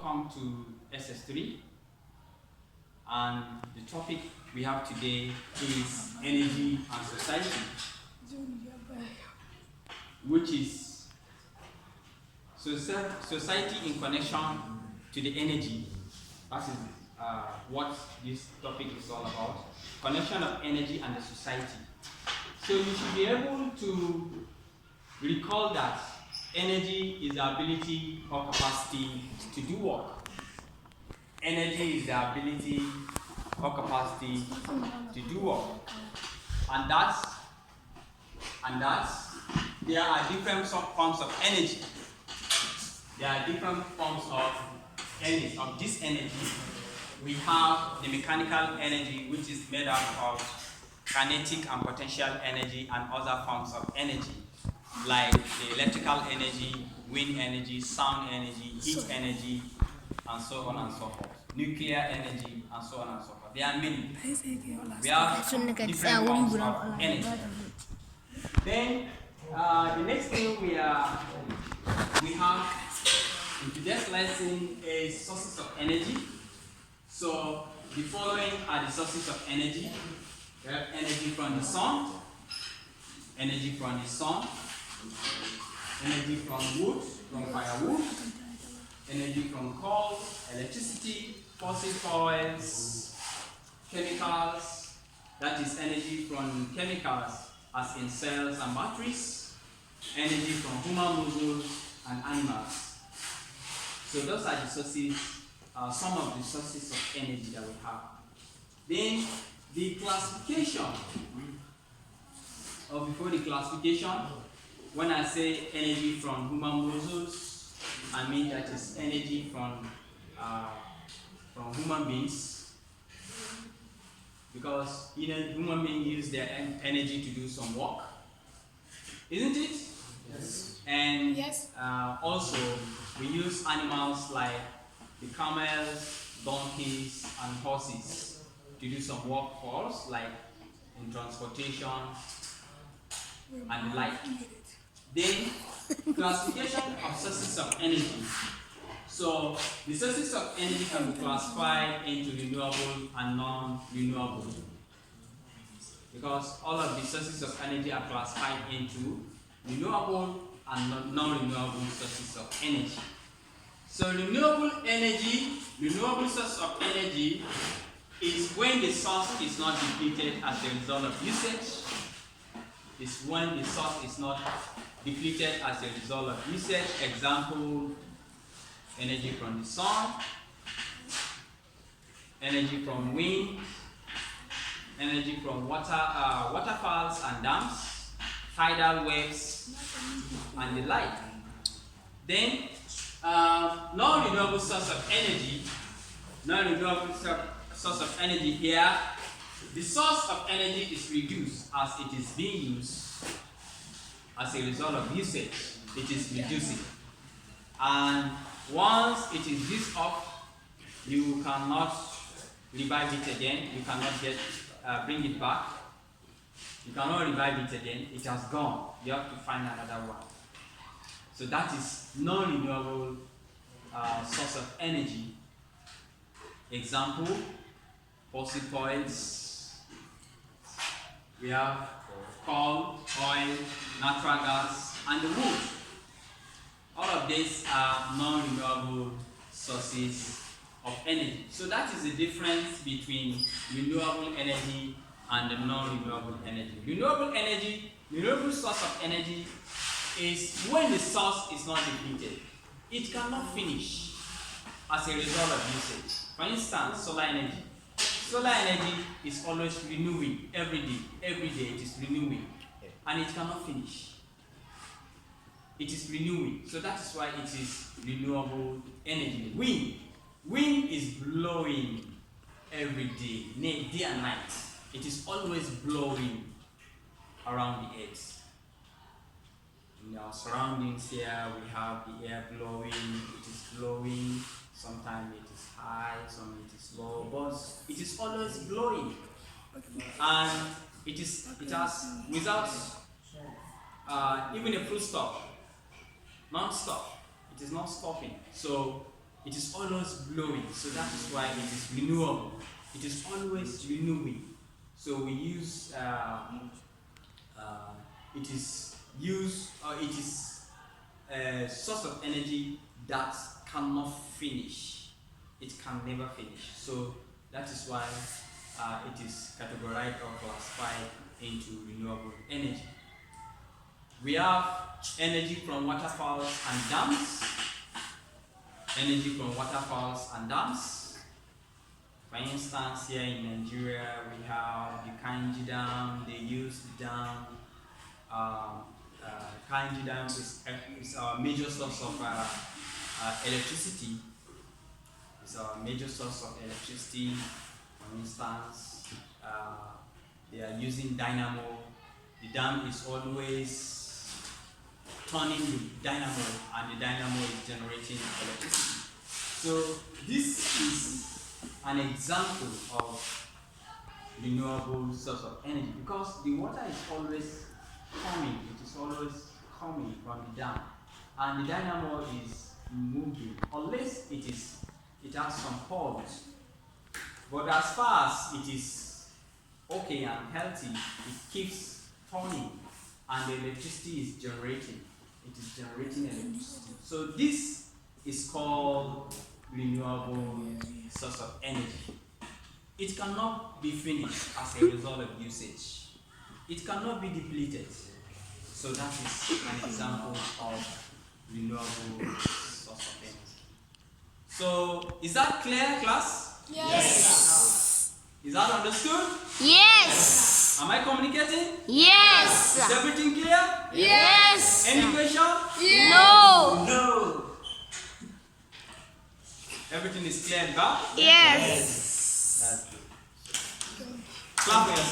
welcome to SS3, and the topic we have today is energy and society, which is society in connection to the energy. That is what this topic is all about, connection of energy and the society. So you should be able to recall that energy is the ability or capacity to do work. Energy is the ability or capacity to do work. And that's there are different forms of energy. There are different forms of energy. Of this energy, we have the mechanical energy, which is made up of kinetic and potential energy and other forms of energy, like the electrical energy, wind energy, sound energy, heat energy, and so on and so forth. Nuclear energy, and so on and so forth. There are many. We have different forms of energy. Then the next thing we have in today's lesson is sources of energy. So the following are the sources of energy. We have energy from the sun, energy from the sun, energy from wood, from firewood, energy from coal, electricity, fossil oils, chemicals, that is energy from chemicals as in cells and batteries, energy from human muscles and animals. So those are the sources, some of the sources of energy that we have. Then the classification, or before the classification, when I say energy from human muscles, I mean that is energy from human beings, because human beings use their energy to do some work, isn't it? Yes. And yes. Also we use animals like the camels, donkeys, and horses to do some work for us, like in transportation and the like. Then classification of sources of energy. So the sources of energy can be classified into renewable and non-renewable, because all of the sources of energy are classified into renewable and non-renewable sources of energy. So renewable source of energy is when the source is not depleted as a result of usage. Is when the source is not depleted as a result of usage. Example, energy from the sun, energy from wind, energy from waterfalls and dams, tidal waves, and the like. Then non-renewable source of energy. Non-renewable source of energy here, the source of energy is reduced as it is being used. As a result of usage, it is reducing. And once it is used up, you cannot revive it again. You cannot bring it back. You cannot revive it again. It has gone. You have to find another one. So that is non-renewable source of energy. Example, fossil oils. We have coal, oil, natural gas, and the wood. All of these are non-renewable sources of energy. So that is the difference between renewable energy and the non-renewable energy. Renewable source of energy is when the source is not depleted. It cannot finish as a result of usage. For instance, solar energy. Solar energy is always renewing every day it is renewing, and it cannot finish. It is renewing, so that is why it is renewable energy. Wind is blowing every day and night. It is always blowing around the earth. In our surroundings here, we have the air blowing. It is blowing. Sometimes it is high, sometimes it is low, but it is always blowing, and it has without even a full stop, non-stop. It is not stopping. So It is always blowing, so that is why it is renewable. It is always renewing. So we use it is used, or it is a source of energy that cannot finish. It can never finish. So that is why it is categorized or classified into renewable energy. We have energy from waterfalls and dams. Energy from waterfalls and dams. For instance, here in Nigeria, we have the Kainji Dam. They use the dam. Kainji Dam is our major source of electricity. It's our major source of electricity. For instance, they are using dynamo. The dam is always turning the dynamo, and the dynamo is generating electricity. So this is an example of renewable source of energy, because the water is always coming. It is always coming from the dam, and the dynamo is moving, unless it has some faults. But as far as it is okay and healthy, it keeps turning, and the electricity is generating. It is generating electricity. So this is called renewable source of energy. It cannot be finished as a result of usage. It cannot be depleted. So that is an example of renewable source of energy. So is that clear, class? Yes. Is that understood? Yes. Am I communicating? Yes. Is everything clear? Yes. Any question? No. No. Everything is clear, God? Yes. That's good. Clap for yourself.